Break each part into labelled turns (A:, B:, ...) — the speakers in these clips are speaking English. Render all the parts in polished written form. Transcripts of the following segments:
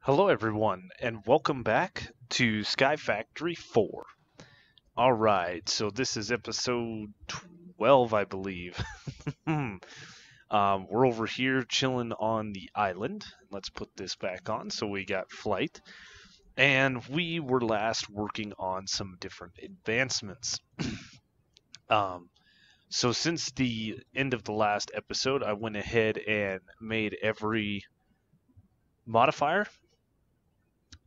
A: Hello everyone, and welcome back to Sky Factory 4. Alright, so this is episode 12, I believe. We're over here chilling on the island. Let's put this back on. So we got flight. And we were last working on some different advancements. So since the end of the last episode, I went ahead and made every modifier,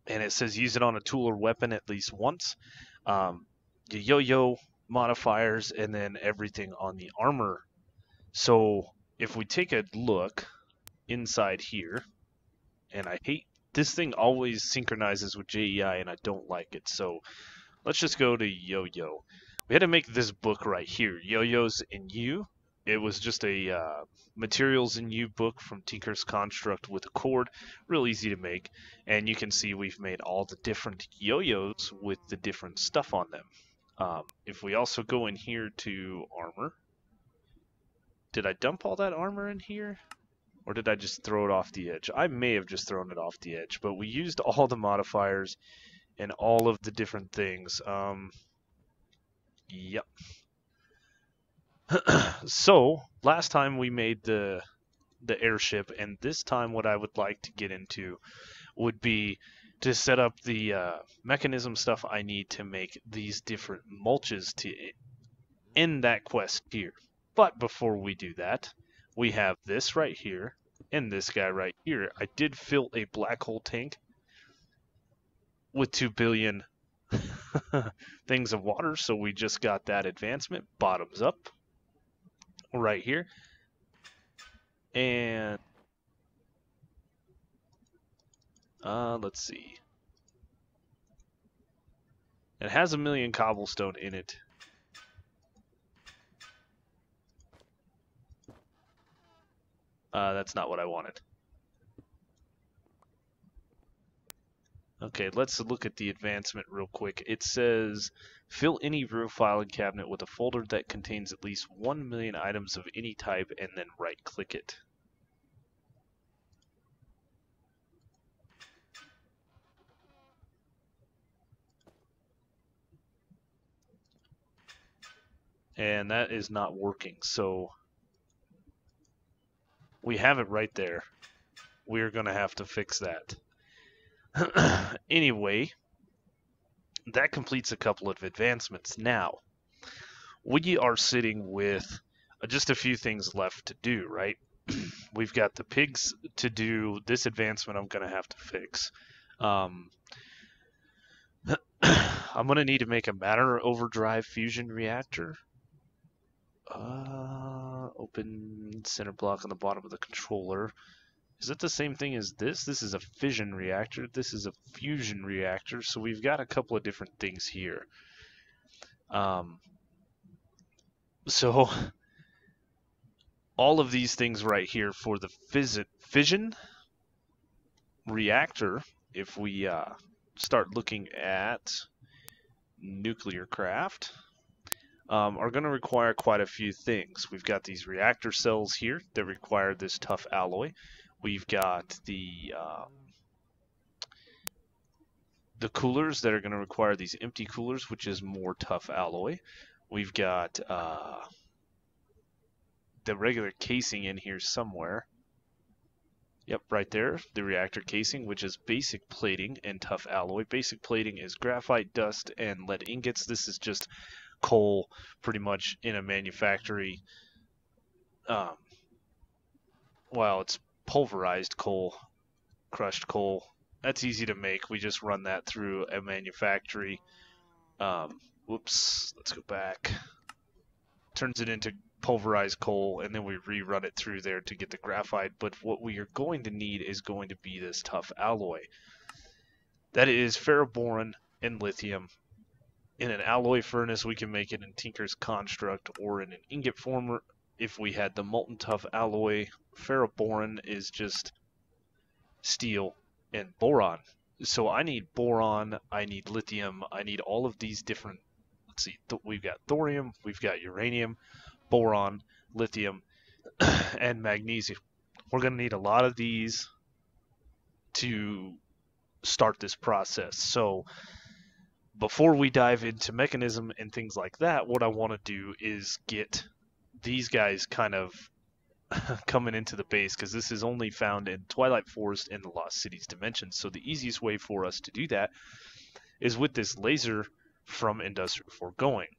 A: and it says use it on a tool or weapon at least once. The yo-yo modifiers, and then everything on the armor. So if we take a look inside here, and I hate this thing always synchronizes with JEI and I don't like it, so let's just go to yo-yo. We had to make this book right here, Yo-Yos in U. It was just a materials in U book from Tinker's Construct with a cord, real easy to make, and you can see we've made all the different yo-yos with the different stuff on them. If we also go in here to armor, did I dump all that armor in here? Or did I just throw it off the edge? I may have just thrown it off the edge, but we used all the modifiers and all of the different things. Yep. So, last time we made the airship, and this time what I would like to get into would be to set up the mechanism stuff I need to make these different mulches to end that quest here. But before we do that, we have this right here, and this guy right here. I did fill a black hole tank with 2 billion things of water, so we just got that advancement, bottoms up, right here. And let's see. It has 1 million cobblestone in it. That's not what I wanted. Okay, let's look at the advancement real quick. It says, fill any room filing cabinet with a folder that contains at least 1 million items of any type, and then right-click it. And that is not working, so we have it right there. We're going to have to fix that. Anyway, that completes a couple of advancements. Now, we are sitting with just a few things left to do, right? We've got the pigs to do. This advancement I'm going to have to fix. I'm going to need to make a matter overdrive fusion reactor. Open center block on the bottom of the controller. Is it the same thing as this? This is a fission reactor. This is a fusion reactor. So we've got a couple of different things here. So all of these things right here for the fission reactor, if we start looking at nuclear craft, are going to require quite a few things. We've got these reactor cells here that require this tough alloy. We've got the coolers that are going to require these empty coolers, which is more tough alloy. We've got the regular casing in here somewhere. Yep, right there, the reactor casing, which is basic plating and tough alloy. Basic plating is graphite, dust, and lead ingots. This is just coal, pretty much in a manufactory. Well, it's pulverized coal, crushed coal. That's easy to make. We just run that through a manufactory. Whoops, let's go back. Turns it into pulverized coal, and then we rerun it through there to get the graphite. But what we are going to need is going to be this tough alloy. That is ferroboron and lithium. In an alloy furnace, we can make it in Tinker's Construct or in an ingot former. If we had the molten tough alloy, ferroboron is just steel and boron. So I need boron, I need lithium, I need all of these different, let's see, we've got thorium, we've got uranium, boron, lithium, and magnesium. We're going to need a lot of these to start this process. So before we dive into Mekanism and things like that, what I want to do is get these guys kind of coming into the base, because this is only found in Twilight Forest and the Lost Cities dimensions. So the easiest way for us to do that is with this laser from Industrial Foregoing.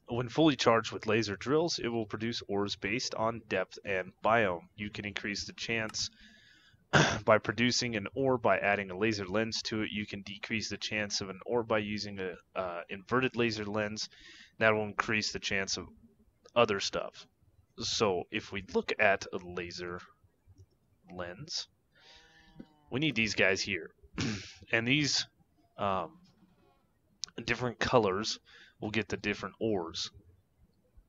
A: When fully charged with laser drills, it will produce ores based on depth and biome. You can increase the chance by producing an ore by adding a laser lens to it. You can decrease the chance of an ore by using a inverted laser lens. That will increase the chance of other stuff. So if we look at a laser lens, we need these guys here. And these different colors will get the different ores.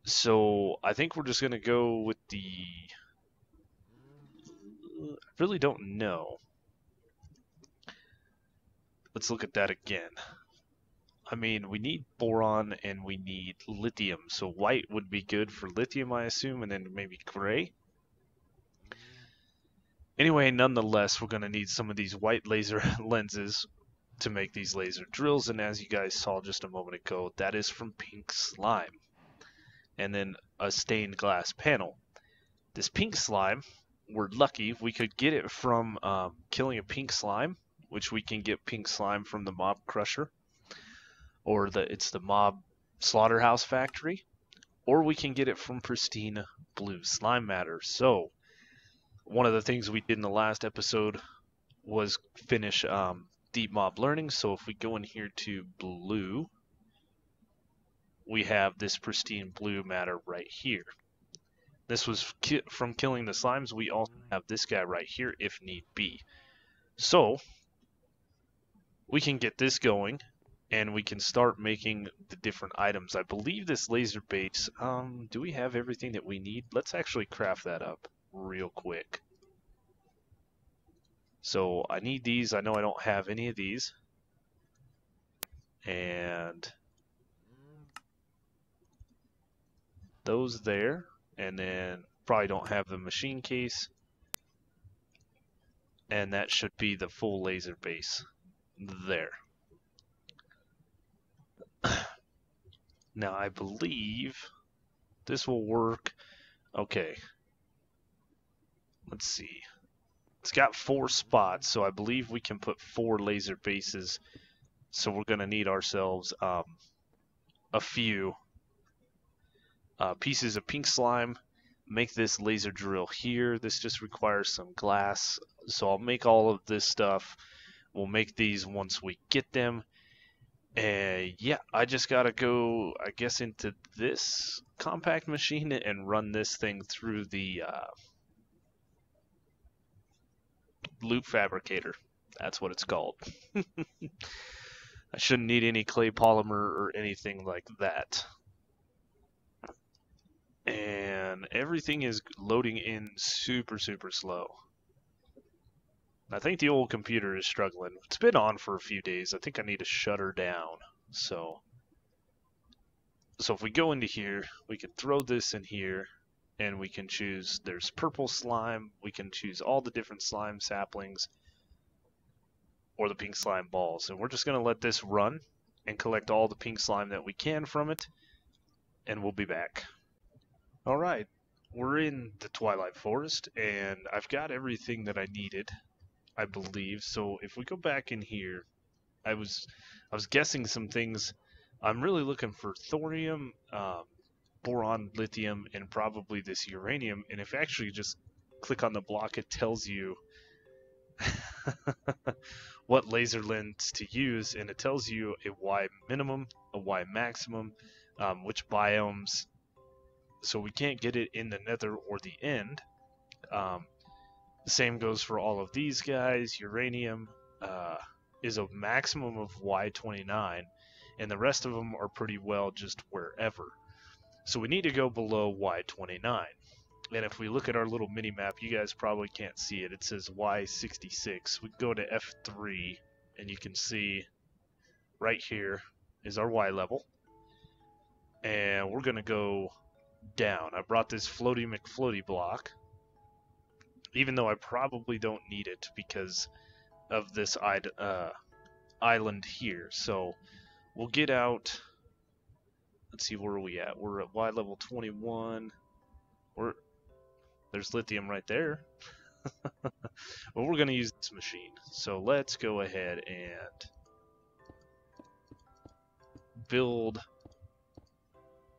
A: So I think we're just going to go with the... I really don't know. Let's look at that again. I mean, we need boron and we need lithium. So white would be good for lithium, I assume, and then maybe gray. Anyway, nonetheless, we're going to need some of these white laser lenses to make these laser drills. And as you guys saw just a moment ago, that is from pink slime. And then a stained glass panel. This pink slime, we're lucky, we could get it from killing a pink slime, which we can get pink slime from the mob crusher, or it's the mob slaughterhouse factory, or we can get it from pristine blue slime matter. So one of the things we did in the last episode was finish deep mob learning. So if we go in here to blue, we have this pristine blue matter right here. This was from killing the slimes. We also have this guy right here if need be. So we can get this going and we can start making the different items. I believe this laser base, do we have everything that we need? Let's actually craft that up real quick. So I need these. I know I don't have any of these. And those there. And then probably don't have the machine case. And that should be the full laser base there. Now I believe this will work. Okay. Let's see. It's got 4 spots, so I believe we can put 4 laser bases. So we're going to need ourselves a few pieces of pink slime. Make this laser drill here. This just requires some glass. So I'll make all of this stuff. We'll make these once we get them. And yeah, I just gotta go, I guess, into this compact machine and run this thing through the loop fabricator. That's what it's called. I shouldn't need any clay polymer or anything like that. And everything is loading in super slow. I think the old computer is struggling. It's been on for a few days. I think I need to shut her down. So if we go into here, we can throw this in here, and we can choose, there's purple slime. We can choose all the different slime saplings, or the pink slime balls. And we're just going to let this run and collect all the pink slime that we can from it, and we'll be back. Alright, we're in the Twilight Forest, and I've got everything that I needed, I believe. So if we go back in here, I was guessing some things. I'm really looking for thorium, boron, lithium, and probably this uranium. And if you actually just click on the block, it tells you what laser lens to use, and it tells you a Y minimum, a Y maximum, which biomes. So we can't get it in the nether or the end. The same goes for all of these guys. Uranium is a maximum of Y29, and the rest of them are pretty well just wherever. So we need to go below Y29. And if we look at our little mini map, you guys probably can't see it. It says Y66. We go to F3, and you can see right here is our Y level. And we're going to go down. I brought this floaty McFloaty block, even though I probably don't need it, because of this island here. So we'll get out. Let's see, where are we at? We're at Y level 21. There's lithium right there. Well, we're going to use this machine. So let's go ahead and build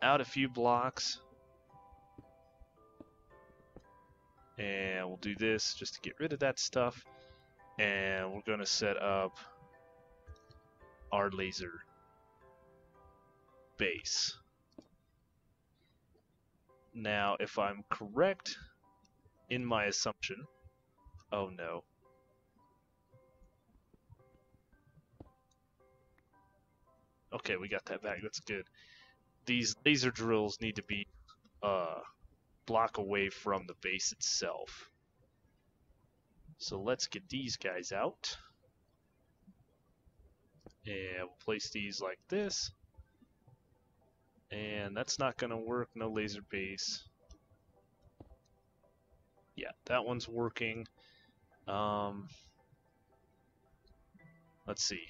A: out a few blocks. And we'll do this just to get rid of that stuff. And we're going to set up our laser base. Now, if I'm correct in my assumption, oh no. Okay, we got that back. That's good. These laser drills need to be block away from the base itself. So let's get these guys out. And we'll place these like this. And that's not going to work. No laser base. Yeah, that one's working. Let's see.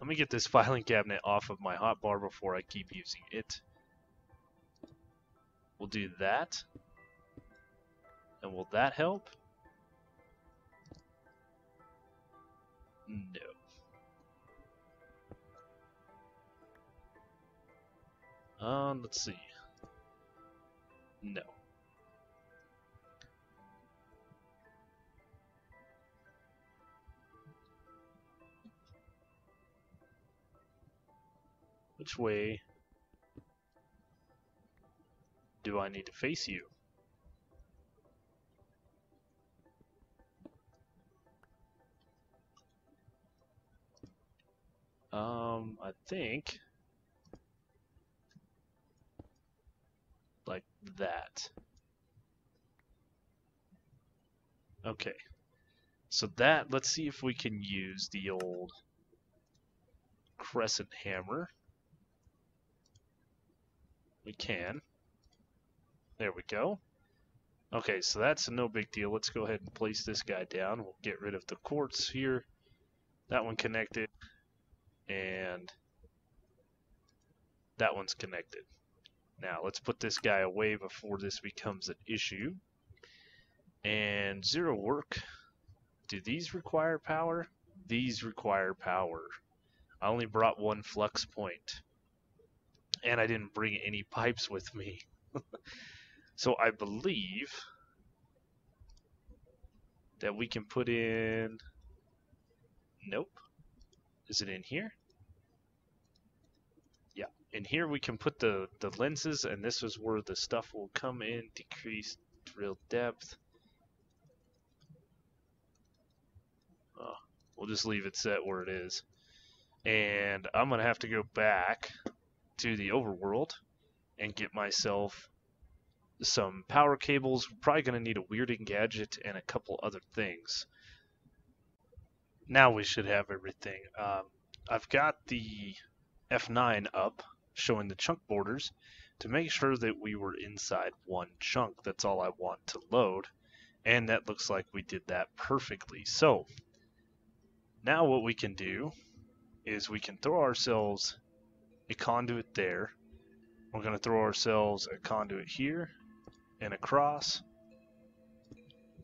A: Let me get this filing cabinet off of my hotbar before I keep using it. We'll do that. And will that help? No. Let's see. No. Which way do I need to face you? I think like that. Okay. So that, let's see if we can use the old crescent hammer. We can. There we go. Okay, so that's no big deal. Let's go ahead and place this guy down. We'll get rid of the quartz here. That one connected. And that one's connected. Now, let's put this guy away before this becomes an issue. And zero work. Do these require power? These require power. I only brought one flux point. And I didn't bring any pipes with me. So I believe that we can put in... Nope. Is it in here? Yeah. In here we can put the lenses, and this is where the stuff will come in. Decrease drill depth. We'll just leave it set where it is. And I'm going to have to go back to the overworld and get myself some power cables. We're probably going to need a weirding gadget and a couple other things. Now we should have everything. I've got the F9 up showing the chunk borders to make sure that we were inside one chunk. That's all I want to load, and that looks like we did that perfectly. So now what we can do is we can throw ourselves a conduit there. We're going to throw ourselves a conduit here and across,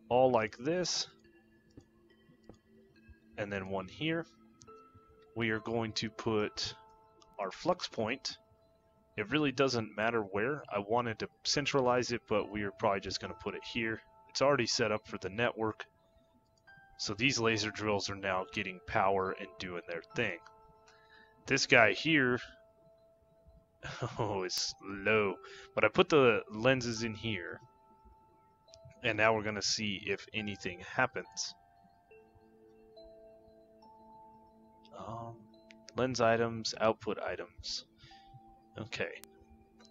A: all like this, and then one here. We are going to put our flux point. It really doesn't matter where. I wanted to centralize it, but we are probably just going to put it here. It's already set up for the network. So these laser drills are now getting power and doing their thing. This guy here, oh, it's low. But I put the lenses in here. And now we're going to see if anything happens. Lens items, output items. Okay.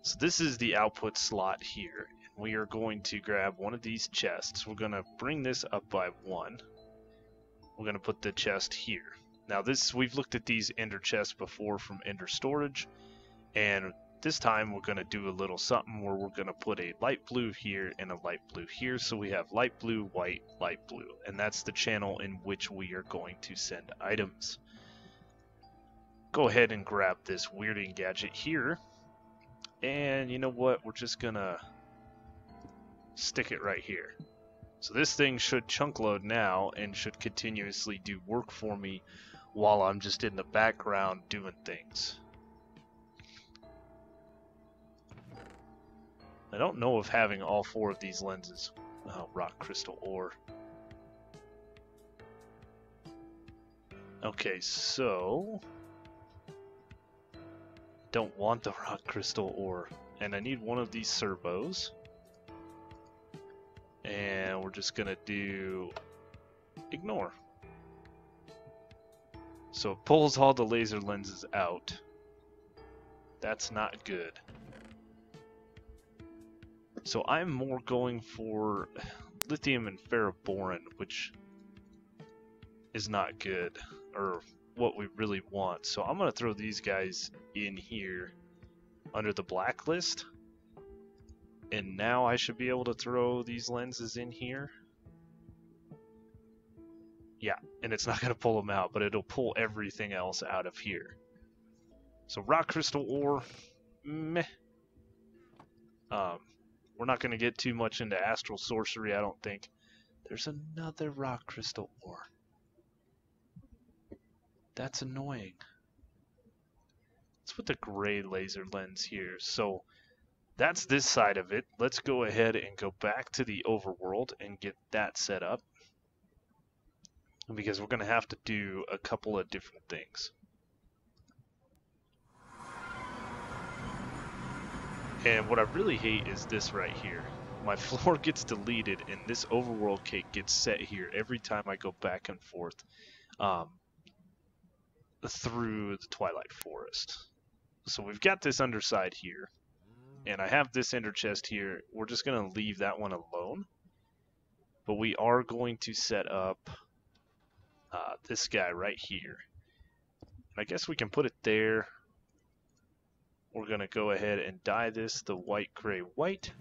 A: So this is the output slot here. And we are going to grab one of these chests. We're going to bring this up by one. We're going to put the chest here. Now this, we've looked at these ender chests before from ender storage, and this time we're going to do a little something where we're going to put a light blue here and a light blue here. So we have light blue, white, light blue. And that's the channel in which we are going to send items. Go ahead and grab this weirding gadget here. And you know what? We're just going to stick it right here. So this thing should chunk load now and should continuously do work for me while I'm just in the background doing things. I don't know if having all 4 of these lenses... Oh, rock crystal ore. Okay, so... Don't want the rock crystal ore. And I need one of these servos. And we're just gonna do... ignore. So it pulls all the laser lenses out. That's not good. So I'm more going for lithium and ferroboron, which is not good, or what we really want. So I'm going to throw these guys in here under the blacklist. And now I should be able to throw these lenses in here. Yeah, and it's not going to pull them out, but it'll pull everything else out of here. So rock crystal ore, meh. We're not going to get too much into astral sorcery, I don't think. There's another rock crystal ore. That's annoying. Let's put the gray laser lens here. So that's this side of it. Let's go ahead and go back to the overworld and get that set up. Because we're going to have to do a couple of different things. And what I really hate is this right here. My floor gets deleted and this overworld cake gets set here every time I go back and forth through the Twilight Forest. So we've got this underside here. And I have this ender chest here. We're just going to leave that one alone. But we are going to set up this guy right here. And I guess we can put it there. We're going to go ahead and dye this the white, gray, white.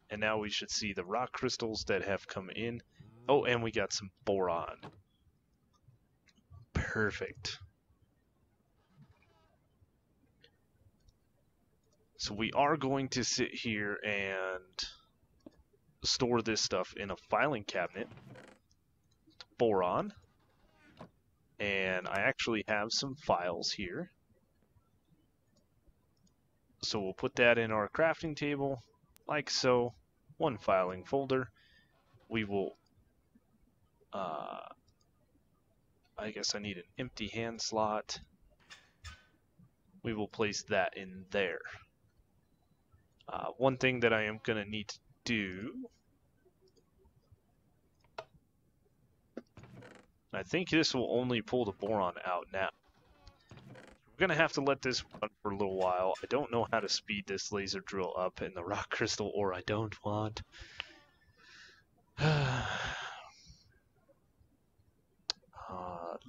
A: And now we should see the rock crystals that have come in. Oh, and we got some boron. Perfect. So we are going to sit here and store this stuff in a filing cabinet. Boron. And I actually have some files here. So we'll put that in our crafting table, like so. One filing folder. We will, I guess I need an empty hand slot. We will place that in there. One thing that I am going to need to do, I think this will only pull the boron out now. We're going to have to let this run for a little while. I don't know how to speed this laser drill up, and the rock crystal ore I don't want.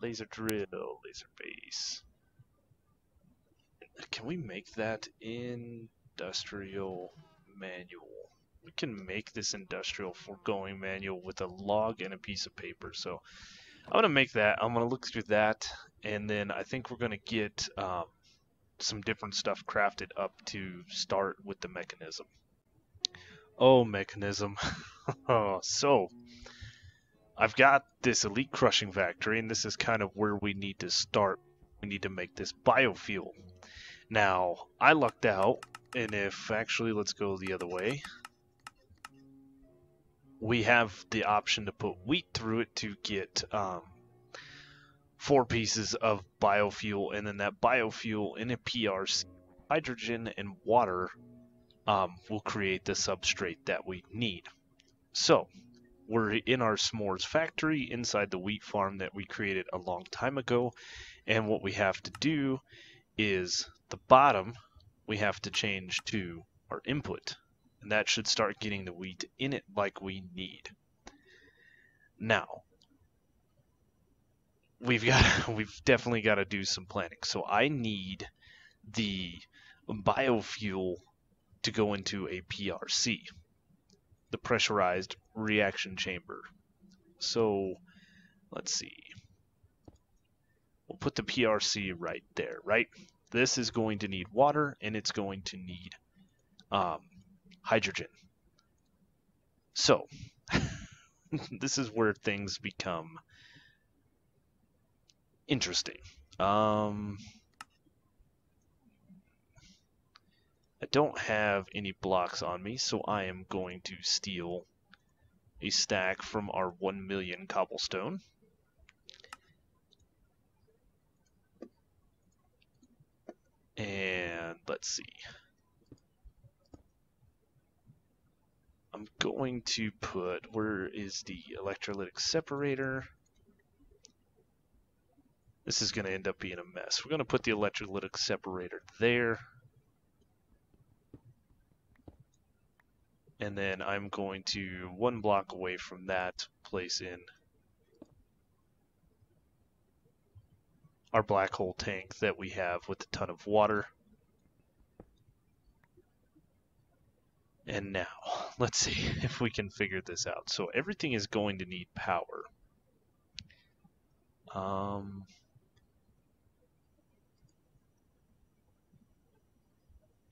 A: Laser drill, laser base. Can we make that industrial manual? We can make this industrial foregoing manual with a log and a piece of paper. So I'm going to make that. I'm going to look through that. And then I think we're going to get some different stuff crafted up to start with the mechanism. Oh, mechanism. So, I've got this elite crushing factory, and this is kind of where we need to start. We need to make this biofuel. Now, I lucked out, and if actually, let's go the other way. We have the option to put wheat through it to get 4 pieces of biofuel, and then that biofuel in a PRC, hydrogen and water, will create the substrate that we need. So, we're in our s'mores factory inside the wheat farm that we created a long time ago, and what we have to do is the bottom we have to change to our input, and that should start getting the wheat in it like we need. Now, we've definitely got to do some planning. So I need the biofuel to go into a PRC, the pressurized reaction chamber. So let's see. We'll put the PRC right there, right? This is going to need water, and it's going to need hydrogen. So this is where things become interesting. I don't have any blocks on me, so I am going to steal a stack from our 1 million cobblestone. And let's see. I'm going to put, where is the electrolytic separator? This is going to end up being a mess. We're going to put the electrolytic separator there. And then I'm going to, 1 block away from that, place in our black hole tank that we have with a ton of water. And now, let's see if we can figure this out. So everything is going to need power.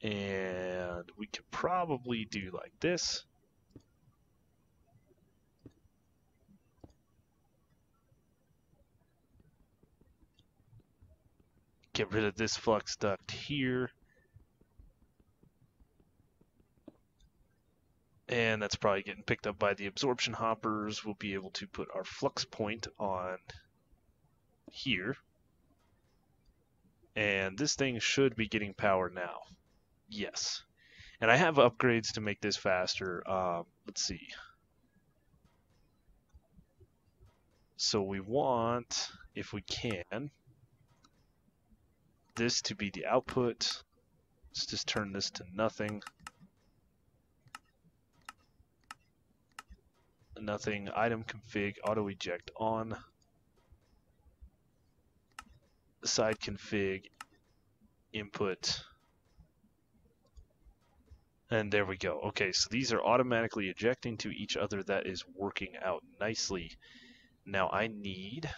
A: And we could probably do like this. Get rid of this flux duct here. And that's probably getting picked up by the absorption hoppers. We'll be able to put our flux point on here. And this thing should be getting power now. Yes. And I have upgrades to make this faster. Let's see. So we want, if we can, this to be the output. Let's just turn this to nothing. Nothing. Item config, auto eject on. Side config, input. And there we go. Okay, so these are automatically ejecting to each other. That is working out nicely. Now I need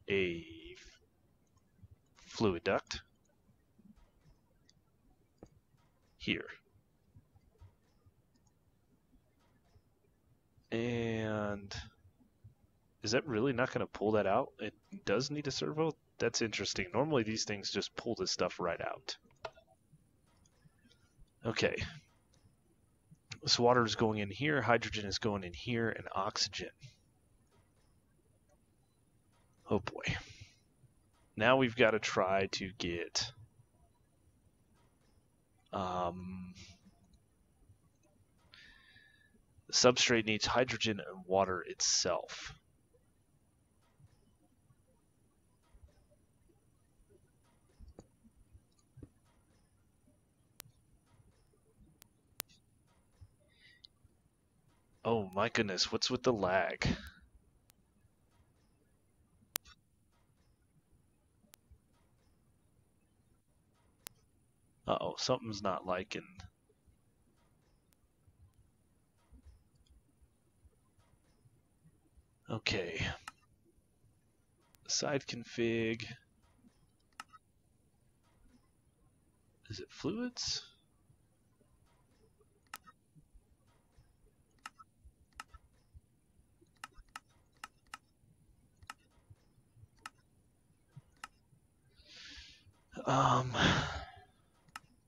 A: a fluid duct here. And is that really not going to pull that out? It does need a servo? That's interesting. Normally these things just pull this stuff right out. Okay. This water is going in here, hydrogen is going in here, and oxygen. Oh boy. Now we've got to try to get the substrate needs hydrogen and water itself. Oh my goodness, what's with the lag? Uh-oh, something's not liking. Okay. Side config. Is it fluids?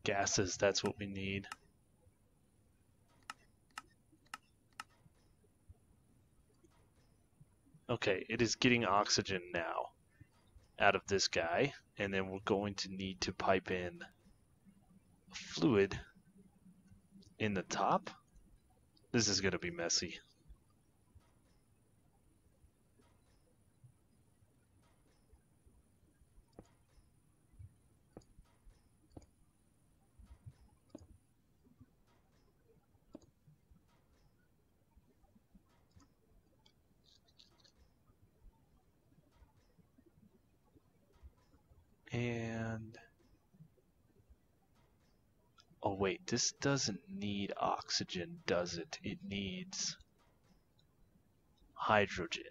A: Gases, that's what we need. Okay, it is getting oxygen now out of this guy, and then we're going to need to pipe in a fluid in the top. This is going to be messy. And Oh wait, this doesn't need oxygen, does it? It needs hydrogen.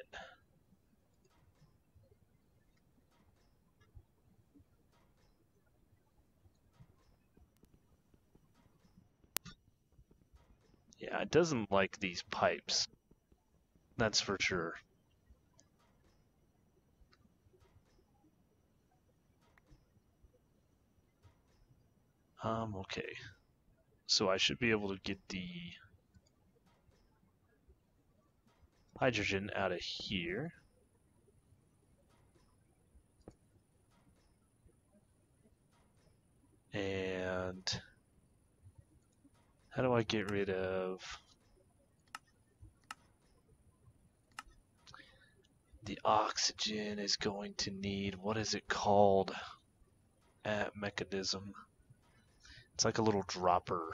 A: Yeah, it doesn't like these pipes. That's for sure. Okay. So I should be able to get the hydrogen out of here. And how do I get rid of the oxygen? Is going to need, what is it called at Mekanism? It's like a little dropper.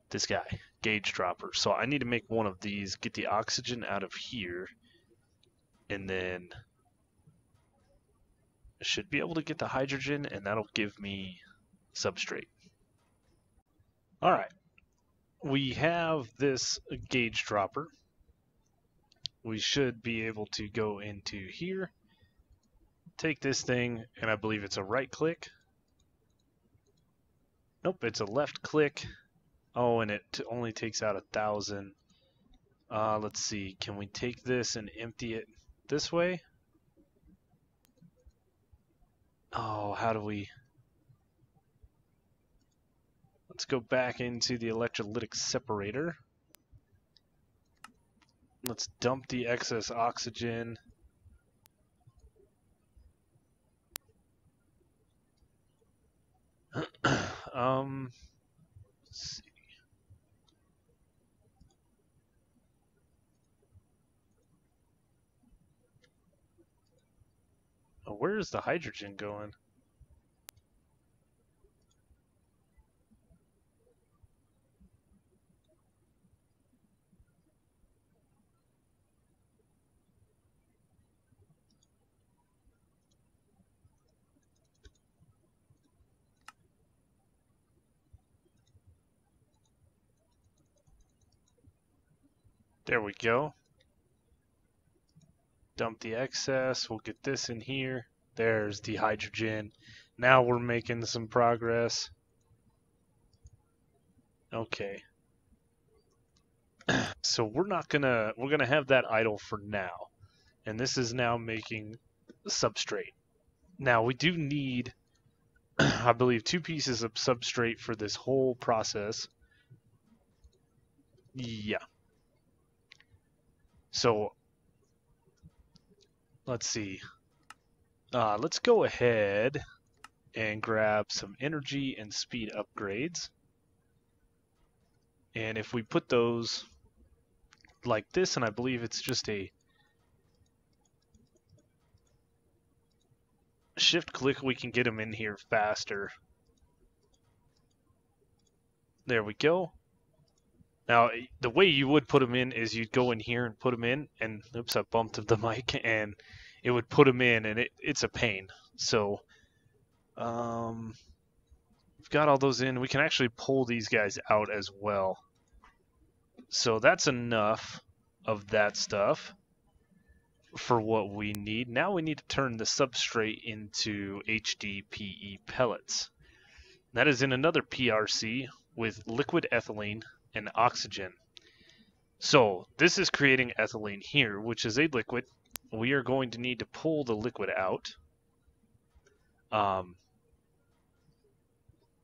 A: This guy, gauge dropper. So I need to make one of these, get the oxygen out of here, and then I should be able to get the hydrogen, and that'll give me substrate. Alright, we have this gauge dropper. We should be able to go into here, take this thing, and I believe it's a right click. Nope, it's a left click. Oh, and it only takes out 1,000. Let's see, can we take this and empty it this way? Oh, how do we... Let's go back into the electrolytic separator. Let's dump the excess oxygen. Let's see. Oh, where is the hydrogen going? There we go. Dump the excess. We'll get this in here. There's the hydrogen. Now we're making some progress. Okay. So we're gonna have that idle for now. And this is now making substrate. Now we do need, I believe, 2 pieces of substrate for this whole process. Yeah. So let's see. Let's go ahead and grab some energy and speed upgrades. And if we put those like this, and I believe it's just a shift click, we can get them in here faster. There we go. Now, the way you would put them in is you'd go in here and put them in, and oops, I bumped the mic, and it would put them in, and it's a pain. So, we've got all those in. We can actually pull these guys out as well. So that's enough of that stuff for what we need. Now we need to turn the substrate into HDPE pellets. That is in another PRC with liquid ethylene and oxygen. So this is creating ethylene here, which is a liquid. We are going to need to pull the liquid out.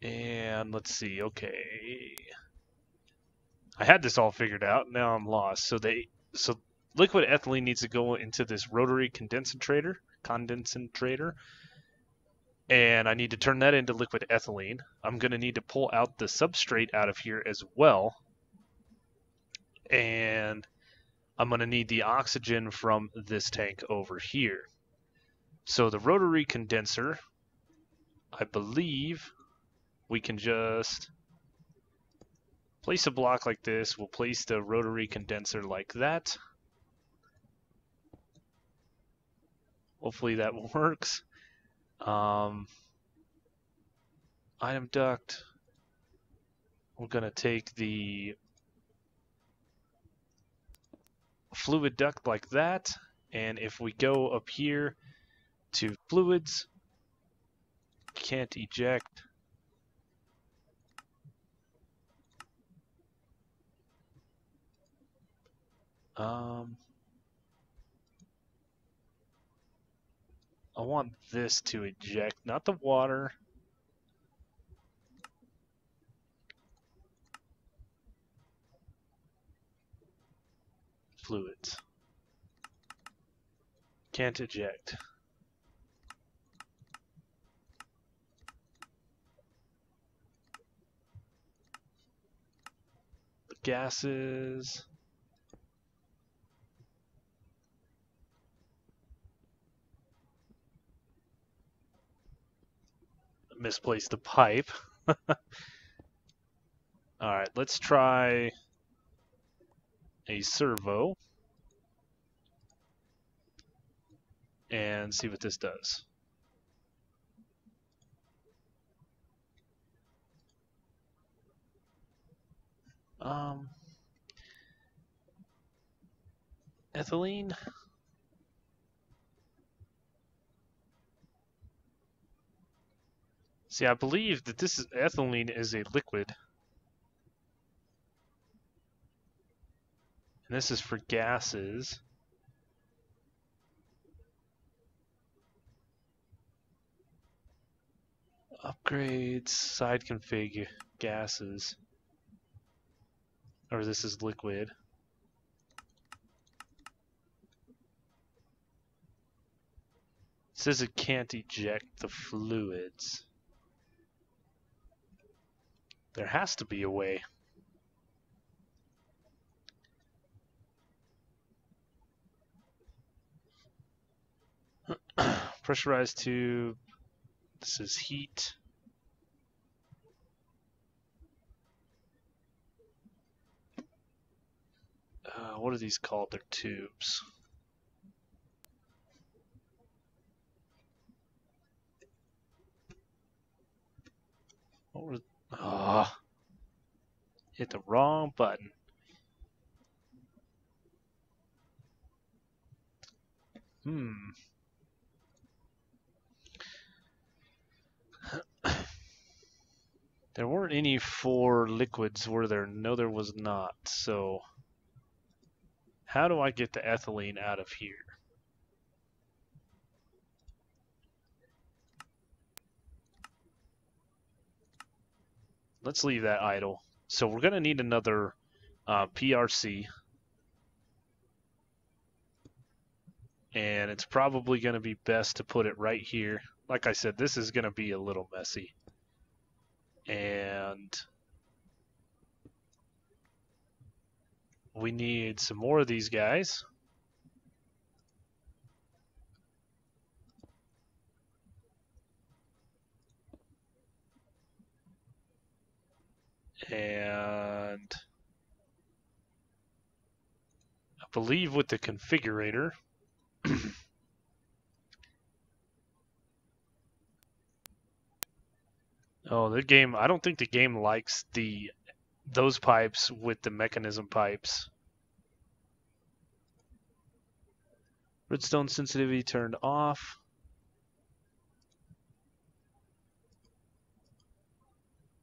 A: And let's see, okay. I had this all figured out, now I'm lost. So liquid ethylene needs to go into this rotary condensator, and I need to turn that into liquid ethylene. I'm going to need to pull out the substrate out of here as well. And I'm going to need the oxygen from this tank over here. So the rotary condenser, I believe we can just place a block like this. We'll place the rotary condenser like that. Hopefully that works. Item duct. We're going to take the fluid duct like that, and if we go up here to fluids, can't eject. I want this to eject, not the water. Fluids. Can't eject. The gases. Misplaced the pipe. Alright, let's try a servo and see what this does. Ethylene. See, I believe that this is ethylene is a liquid. And this is for gases. Upgrades, side config, gases. Or this is liquid. It says it can't eject the fluids. There has to be a way. Pressurized tube. This is heat. What are these called? They're tubes. What was? Ah, hit the wrong button. There weren't any for liquids, were there? No, there was not. So, how do I get the ethylene out of here? Let's leave that idle. So we're going to need another PRC. And it's probably going to be best to put it right here. Like I said, this is going to be a little messy. And we need some more of these guys. And I believe with the configurator, oh, the game, I don't think the game likes those pipes with the mechanism pipes. Redstone sensitivity turned off.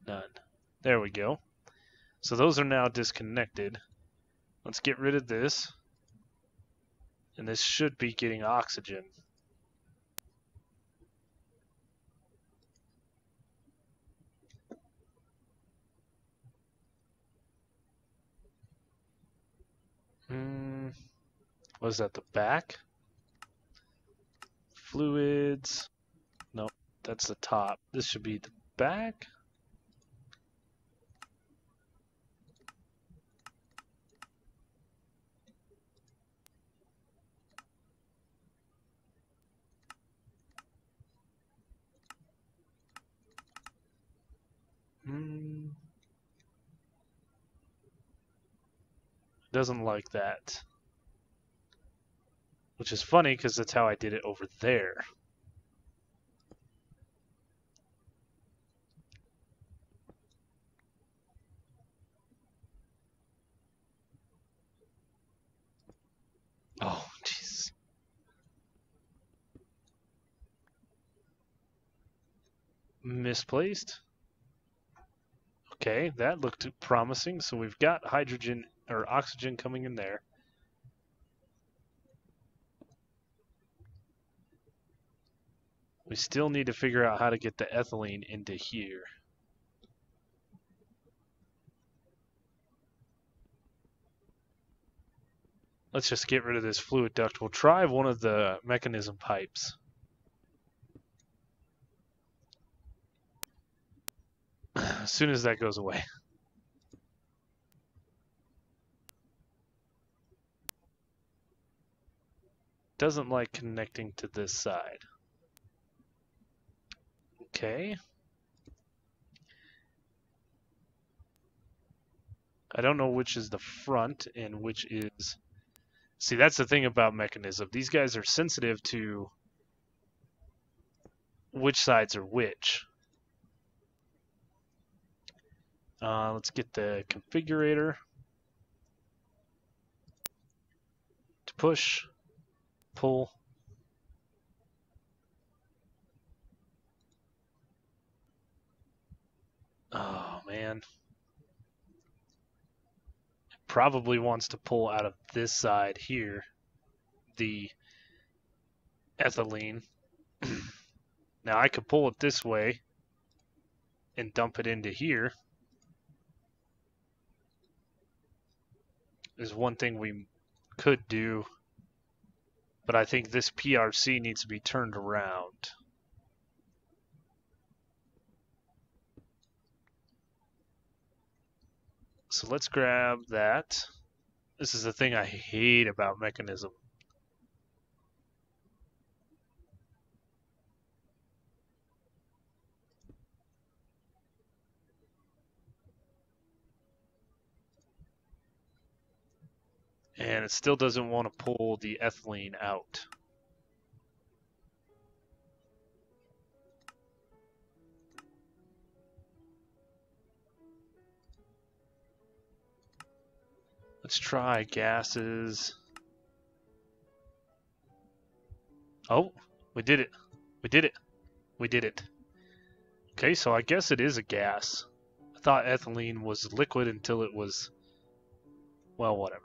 A: None. There we go. So those are now disconnected. Let's get rid of this. And this should be getting oxygen. Was that the back? Fluids. Nope, that's the top. This should be the back. Doesn't like that. Which is funny because that's how I did it over there. misplaced. Okay, that looked promising. So we've got hydrogen or oxygen coming in there. We still need to figure out how to get the ethylene into here. Let's just get rid of this fluid duct. We'll try one of the mechanism pipes. As soon as that goes away. Doesn't like connecting to this side. Okay. I don't know which is the front and which is... See, that's the thing about Mekanism. These guys are sensitive to which sides are which. Let's get the configurator to push, pull. Oh, man. It probably wants to pull out of this side here, the ethylene. Now, I could pull it this way and dump it into here. Is one thing we could do, but I think this PRC needs to be turned around. So let's grab that. This is the thing I hate about Mekanism. And it still doesn't want to pull the ethylene out. Let's try gases. Oh, we did it. We did it. We did it. Okay, so I guess it is a gas. I thought ethylene was liquid until it was, well, whatever.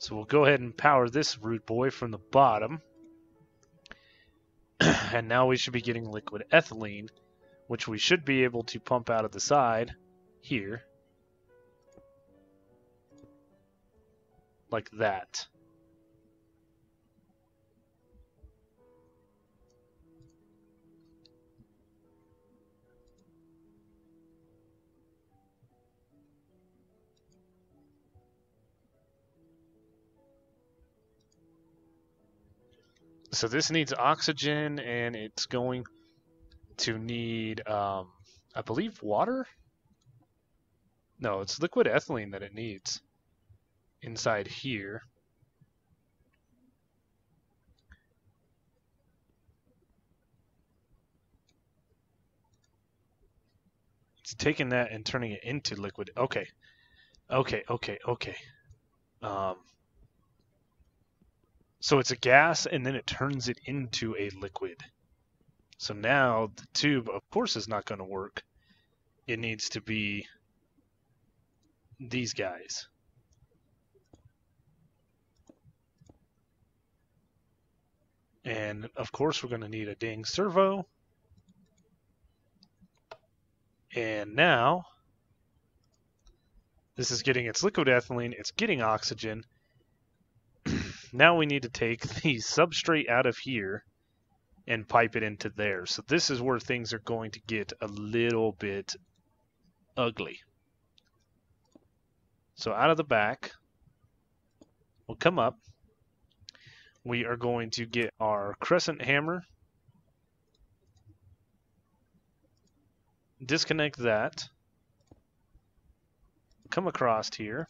A: So we'll go ahead and power this root boy from the bottom. And now we should be getting liquid ethylene, which we should be able to pump out of the side here. Like that. So this needs oxygen, and it's going to need, I believe, water? No, it's liquid ethylene that it needs inside here. It's taking that and turning it into liquid. Okay. Okay. So it's a gas, and then it turns it into a liquid. So now the tube, of course, is not going to work. It needs to be these guys. And, of course, we're going to need a dang servo. And now, this is getting its liquid ethylene. It's getting oxygen. Now we need to take the substrate out of here and pipe it into there. So this is where things are going to get a little bit ugly. So out of the back, we'll come up. We are going to get our crescent hammer. Disconnect that. Come across here.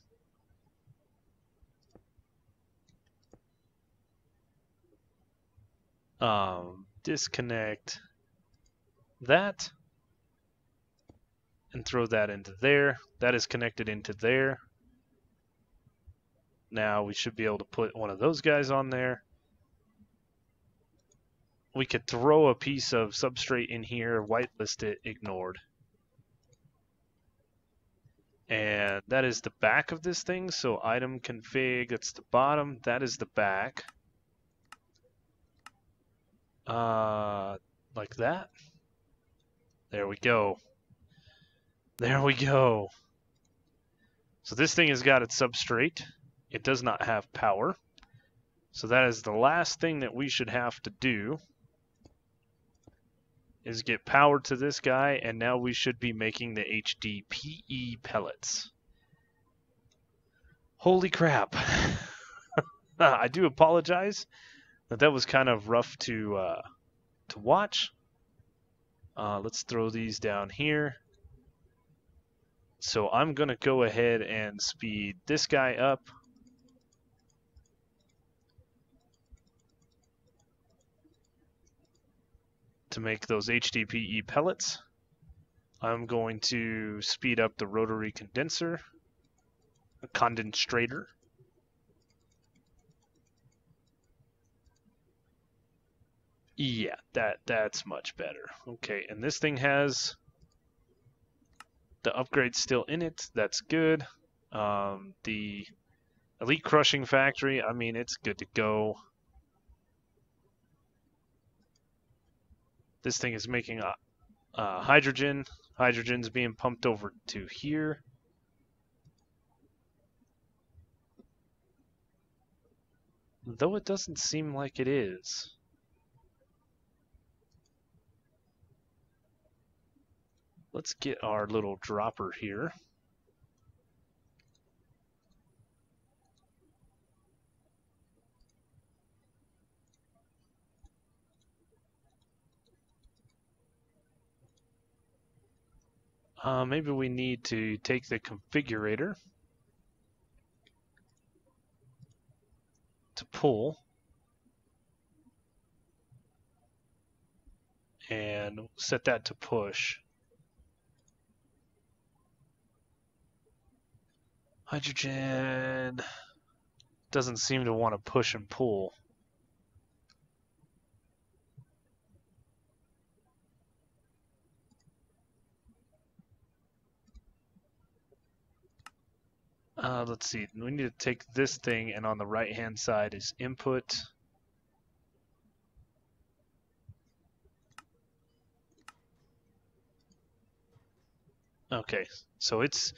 A: Disconnect that and throw that into there. That is connected into there. Now we should be able to put one of those guys on there. we could throw a piece of substrate in here, whitelist it, ignored. And that is the back of this thing, so item config, that's the bottom, that is the back. Like that. There we go. There we go. So this thing has got its substrate. It does not have power. So that is the last thing that we should have to do, is get power to this guy, and now we should be making the HDPE pellets. Holy crap. I do apologize that was kind of rough to watch. Let's throw these down here. So I'm going to go ahead and speed this guy up. To make those HDPE pellets. I'm going to speed up the rotary condenser, a condensator. Yeah, that's much better. Okay, and this thing has the upgrade still in it. That's good. The Elite Crushing Factory, I mean, it's good to go. This thing is making hydrogen. Hydrogen's being pumped over to here. Though it doesn't seem like it is. Let's get our little dropper here. Maybe we need to take the configurator to pull and set that to push. Hydrogen doesn't seem to want to push and pull. Let's see, we need to take this thing, and on the right hand side is input. Okay, so it's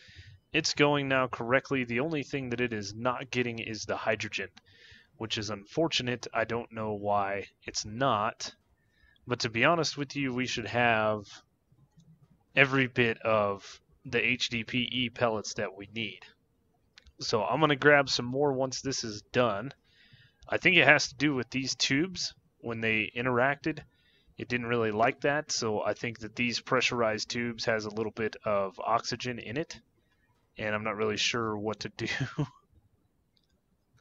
A: going now correctly. The only thing that it is not getting is the hydrogen, which is unfortunate. I don't know why it's not, but to be honest with you, we should have every bit of the HDPE pellets that we need. So I'm going to grab some more once this is done. I think it has to do with these tubes. When they interacted, it didn't really like that, so I think that these pressurized tubes has a little bit of oxygen in it, and I'm not really sure what to do.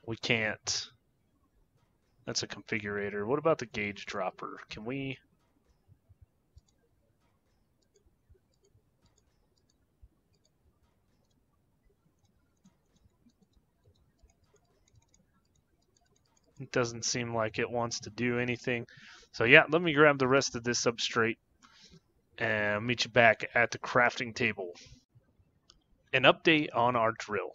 A: We can't. That's a configurator. What about the gauge dropper? Can we... It doesn't seem like it wants to do anything. So yeah, let me grab the rest of this substrate and meet you back at the crafting table. An update on our drill.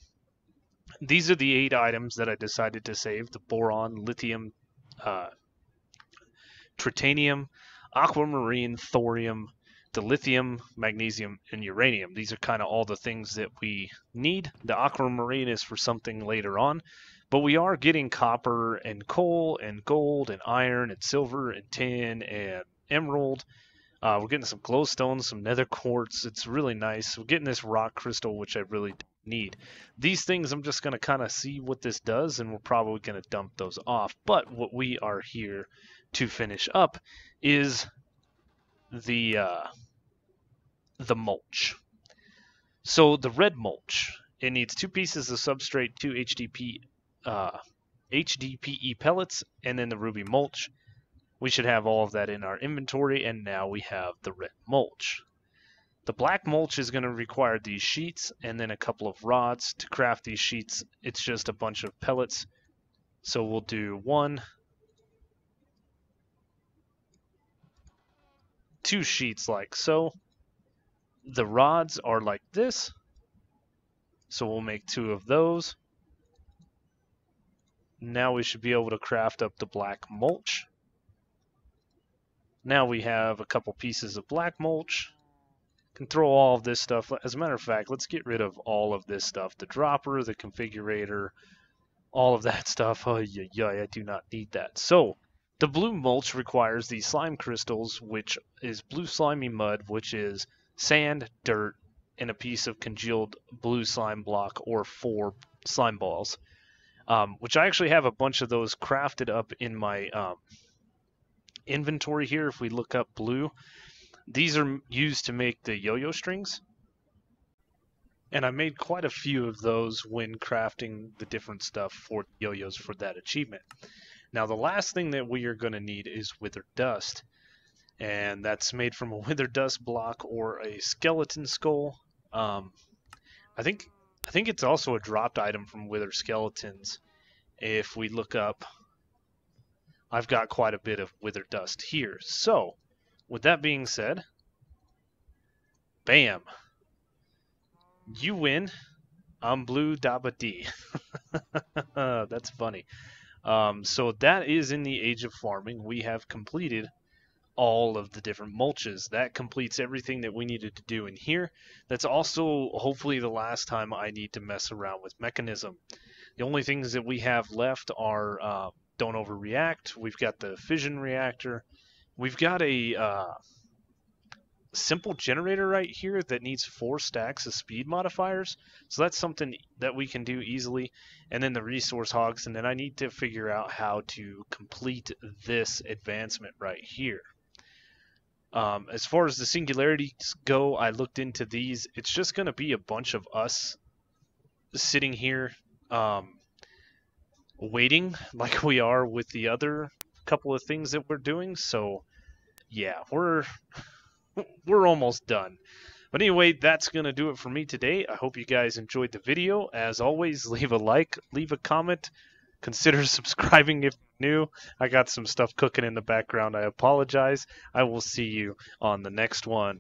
A: These are the 8 items that I decided to save: the boron, lithium, tritanium, aquamarine, thorium, dilithium, magnesium, and uranium. These are kind of all the things that we need. The aquamarine is for something later on, but we are getting copper and coal and gold and iron and silver and tin and emerald. We're getting some glowstone, some nether quartz. It's really nice. We're getting this rock crystal, which I really need. These things, I'm just going to kind of see what this does, and we're probably going to dump those off. But what we are here to finish up is the mulch. So the red mulch, it needs 2 pieces of substrate, 2 HDPE pellets, and then the ruby mulch. We should have all of that in our inventory, and now we have the red mulch. The black mulch is going to require these sheets and then a couple of rods. To craft these sheets, it's just a bunch of pellets. So we'll do 1, 2 sheets like so. The rods are like this, so we'll make 2 of those. Now we should be able to craft up the black mulch. Now we have a couple pieces of black mulch. Can throw all of this stuff. As a matter of fact, let's get rid of all of this stuff. The dropper, the configurator, all of that stuff. Oh, yeah, I do not need that. So, the blue mulch requires these slime crystals, which is blue slimy mud, which is sand, dirt, and a piece of congealed blue slime block or 4 slime balls. Which I actually have a bunch of those crafted up in my inventory here. If we look up blue, these are used to make the yo-yo strings. And I made quite a few of those when crafting the different stuff for yo-yos for that achievement. Now the last thing that we are going to need is wither dust. And that's made from a wither dust block or a skeleton skull. I think it's also a dropped item from wither skeletons. If we look up, I've got quite a bit of wither dust here. So, with that being said, bam, you win. I'm blue Daba D. That's funny. So that is in the age of farming. We have completed all of the different mulches. That completes everything that we needed to do in here. That's also hopefully the last time I need to mess around with Mekanism. The only things that we have left are don't overreact. We've got the fission reactor. We've got a simple generator right here that needs 4 stacks of speed modifiers. So that's something that we can do easily. And then the resource hogs. And then I need to figure out how to complete this advancement right here. As far as the singularities go, I looked into these. It's just going to be a bunch of us sitting here waiting like we are with the other couple of things that we're doing. So yeah, we're almost done. But anyway, that's going to do it for me today. I hope you guys enjoyed the video. As always, leave a like, leave a comment, consider subscribing if you're new. I got some stuff cooking in the background. I apologize. I will see you on the next one.